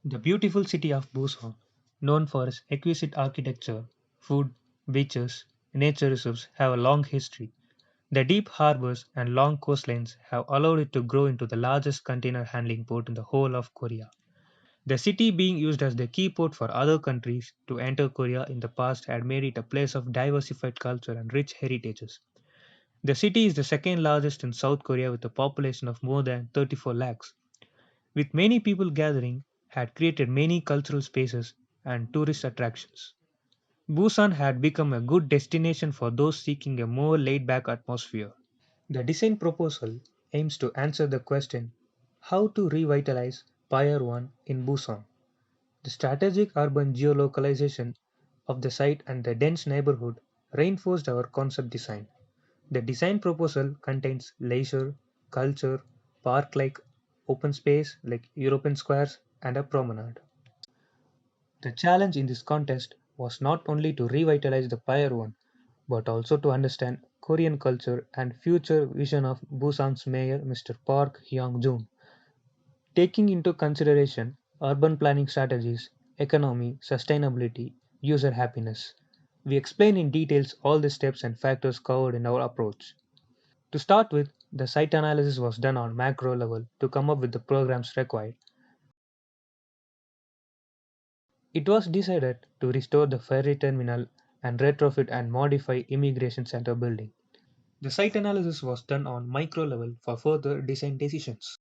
The beautiful city of Busan, known for its exquisite architecture, food, beaches, nature reserves, have a long history. The deep harbors and long coastlines have allowed it to grow into the largest container handling port in the whole of Korea. The city being used as the key port for other countries to enter Korea in the past had made it a place of diversified culture and rich heritages. The city is the second largest in South Korea with a population of more than 34 lakhs, with many people gathering, had created many cultural spaces and tourist attractions. Busan had become a good destination for those seeking a more laid back atmosphere. The design proposal aims to answer the question how to revitalize PIER 1 in Busan. The strategic urban geolocalization of the site and the dense neighborhood reinforced our concept design. The design proposal contains leisure, culture, park like open space like European squares, and a promenade. The challenge in this contest was not only to revitalize the prior one, but also to understand Korean culture and future vision of Busan's mayor Mr. Park Hyung-joon, taking into consideration urban planning strategies, economy, sustainability, user happiness. We explain in details all the steps and factors covered in our approach. To start with, the site analysis was done on macro level to come up with the programs required. It was decided to restore the ferry terminal and retrofit and modify immigration center building. The site analysis was done on micro level for further design decisions.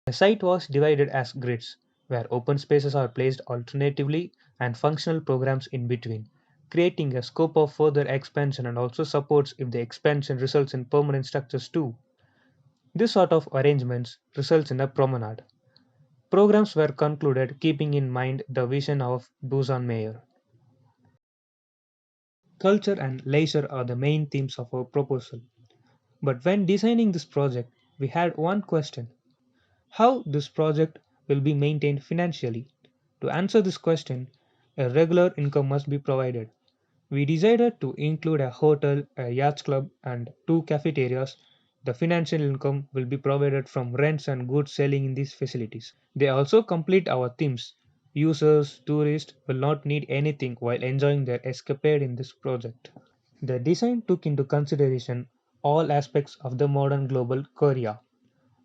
The site was divided as grids, where open spaces are placed alternatively and functional programs in between, creating a scope of further expansion and also supports if the expansion results in permanent structures too. This sort of arrangements results in a promenade. Programs were concluded keeping in mind the vision of Busan Mayor. Culture and leisure are the main themes of our proposal. But when designing this project, we had one question: how this project will be maintained financially. To answer this question, a regular income must be provided. We decided to include a hotel, a yacht club, and two cafeterias. The financial income will be provided from rents and goods selling in these facilities. They also complete our themes. Users, tourists will not need anything while enjoying their escapade in this project. The design took into consideration all aspects of the modern global Korea.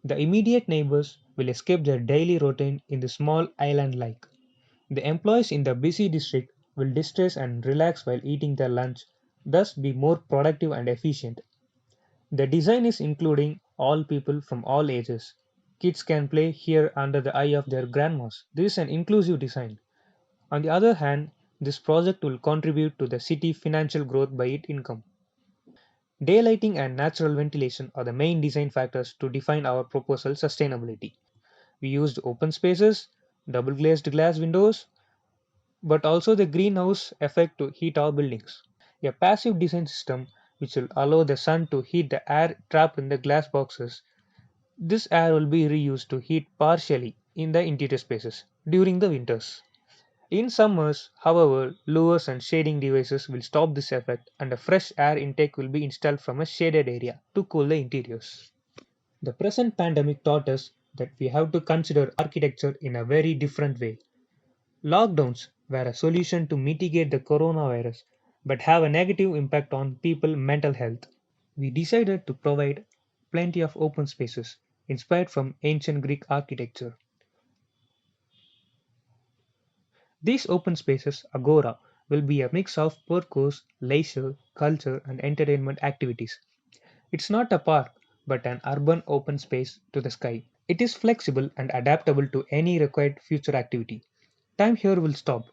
The immediate neighbors will escape their daily routine in the small island like. The employees in the busy district will distress and relax while eating their lunch, thus be more productive and efficient. The design is including all people from all ages. Kids can play here under the eye of their grandmas. This is an inclusive design. On the other hand, this project will contribute to the city financial growth by its income. Daylighting and natural ventilation are the main design factors to define our proposal sustainability. We used open spaces, double glazed glass windows, but also the greenhouse effect to heat our buildings. A passive design system which will allow the sun to heat the air trapped in the glass boxes. This air will be reused to heat partially in the interior spaces during the winters. In summers, however, lowers and shading devices will stop this effect and a fresh air intake will be installed from a shaded area to cool the interiors. The present pandemic taught us that we have to consider architecture in a very different way. Lockdowns were a solution to mitigate the coronavirus but have a negative impact on people's mental health. We decided to provide plenty of open spaces inspired from ancient Greek architecture. These open spaces, agora, will be a mix of parkours, leisure, culture, and entertainment activities. It's not a park, but an urban open space to the sky. It is flexible and adaptable to any required future activity. Time here will stop.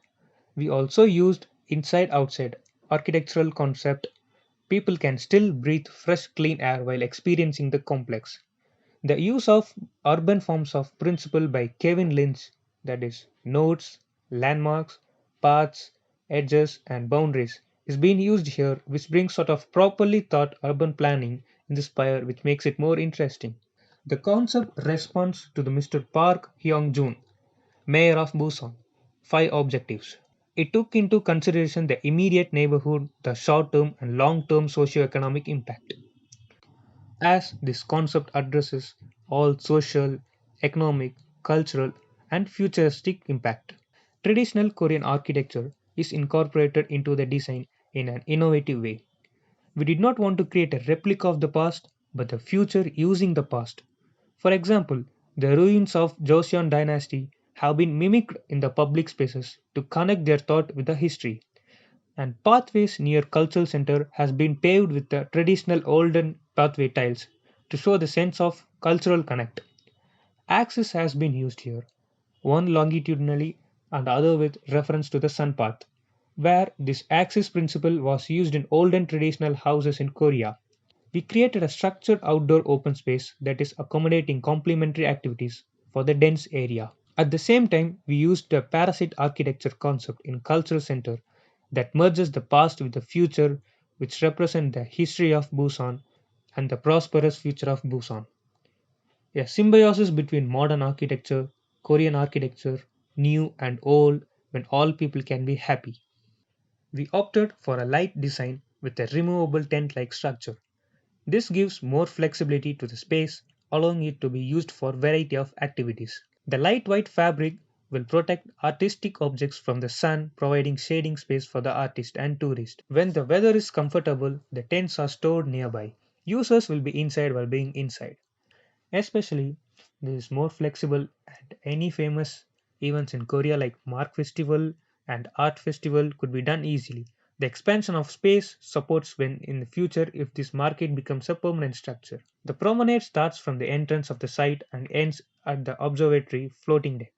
We also used inside outside architectural concept. People can still breathe fresh clean air while experiencing the complex. The use of urban forms of principle by Kevin Lynch, that is, nodes, landmarks, paths, edges, and boundaries, is being used here, which brings sort of properly thought urban planning in this spire, which makes it more interesting. The concept responds to the Mr. Park Hyung-joon, mayor of Busan, five objectives. It took into consideration the immediate neighborhood, the short-term and long-term socio-economic impact. As this concept addresses all social, economic, cultural, and futuristic impact. Traditional Korean architecture is incorporated into the design in an innovative way. We did not want to create a replica of the past, but the future using the past. For example, the ruins of Joseon dynasty have been mimicked in the public spaces to connect their thought with the history, and pathways near cultural center has been paved with the traditional olden pathway tiles to show the sense of cultural connect. Axis has been used here, one longitudinally and other with reference to the sun path, where this axis principle was used in olden traditional houses in Korea. We created a structured outdoor open space that is accommodating complementary activities for the dense area. At the same time, we used the parasite architecture concept in cultural center that merges the past with the future, which represent the history of Busan and the prosperous future of Busan. A symbiosis between modern architecture, Korean architecture, new and old, when all people can be happy. We opted for a light design with a removable tent-like structure. This gives more flexibility to the space, allowing it to be used for a variety of activities. The light white fabric will protect artistic objects from the sun, providing shading space for the artist and tourist. When the weather is comfortable, the tents are stored nearby. Users will be inside while being inside. Especially, this is more flexible and any famous events in Korea like Mark Festival and Art Festival could be done easily. The expansion of space supports when in the future if this market becomes a permanent structure. The promenade starts from the entrance of the site and ends at the observatory floating deck.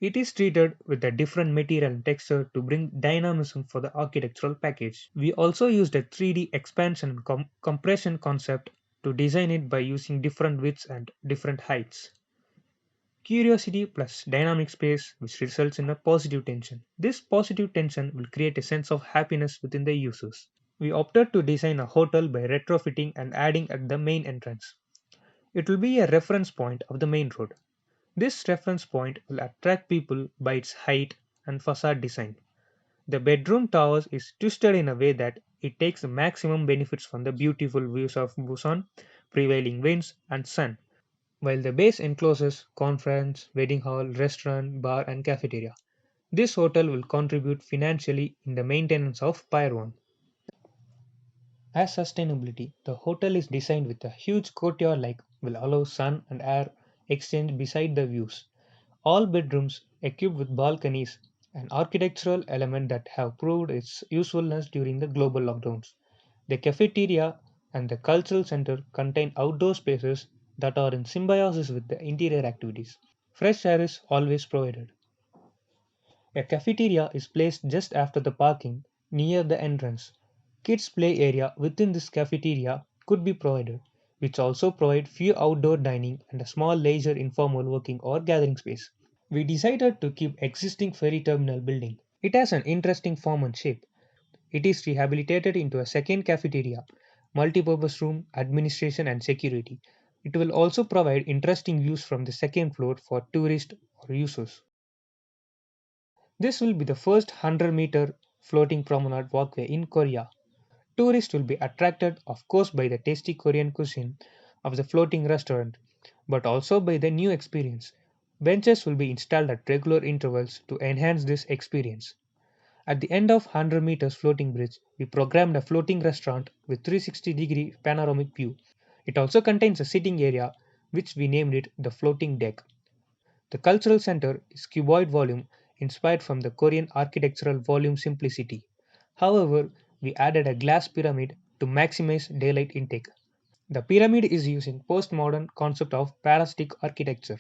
It is treated with a different material and texture to bring dynamism for the architectural package. We also used a 3D expansion and compression concept to design it by using different widths and different heights. Curiosity plus dynamic space, which results in a positive tension. This positive tension will create a sense of happiness within the users. We opted to design a hotel by retrofitting and adding at the main entrance. It will be a reference point of the main road. This reference point will attract people by its height and facade design. The bedroom towers is twisted in a way that it takes the maximum benefits from the beautiful views of Busan, prevailing winds, and sun, while the base encloses conference, wedding hall, restaurant, bar, and cafeteria. This hotel will contribute financially in the maintenance of PIER 1. As sustainability, the hotel is designed with a huge courtyard like will allow sun and air exchange beside the views. All bedrooms equipped with balconies, an architectural element that have proved its usefulness during the global lockdowns. The cafeteria and the cultural center contain outdoor spaces that are in symbiosis with the interior activities. Fresh air is always provided. A cafeteria is placed just after the parking near the entrance. Kids play area within this cafeteria could be provided, which also provide few outdoor dining and a small leisure informal working or gathering space. We decided to keep existing ferry terminal building. It has an interesting form and shape. It is rehabilitated into a second cafeteria, multipurpose room, administration and security. It will also provide interesting views from the second floor for tourists or users. This will be the first 100-meter floating promenade walkway in Korea. Tourists will be attracted, of course, by the tasty Korean cuisine of the floating restaurant, but also by the new experience. Benches will be installed at regular intervals to enhance this experience. At the end of 100 meters floating bridge, we programmed a floating restaurant with 360-degree panoramic view. It also contains a sitting area, which we named it the floating deck. The cultural center is cuboid volume inspired from the Korean architectural volume simplicity. However, we added a glass pyramid to maximize daylight intake. The pyramid is using postmodern concept of parasitic architecture,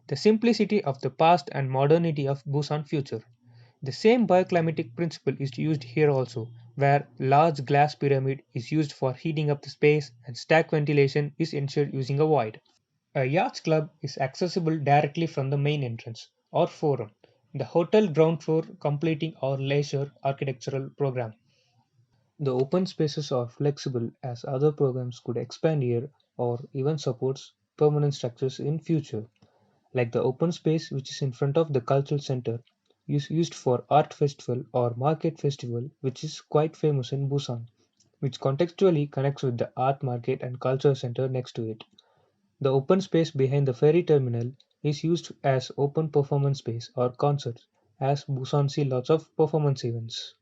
the simplicity of the past and modernity of Busan future. The same bioclimatic principle is used here also, where large glass pyramid is used for heating up the space and stack ventilation is ensured using a void. A yacht club is accessible directly from the main entrance or forum. The hotel ground floor completing our leisure architectural program. The open spaces are flexible as other programs could expand here or even supports permanent structures in future, like the open space which is in front of the cultural center is used for art festival or market festival which is quite famous in Busan, which contextually connects with the art market and cultural center next to it. The open space behind the ferry terminal is used as open performance space or concerts, as Busan see lots of performance events.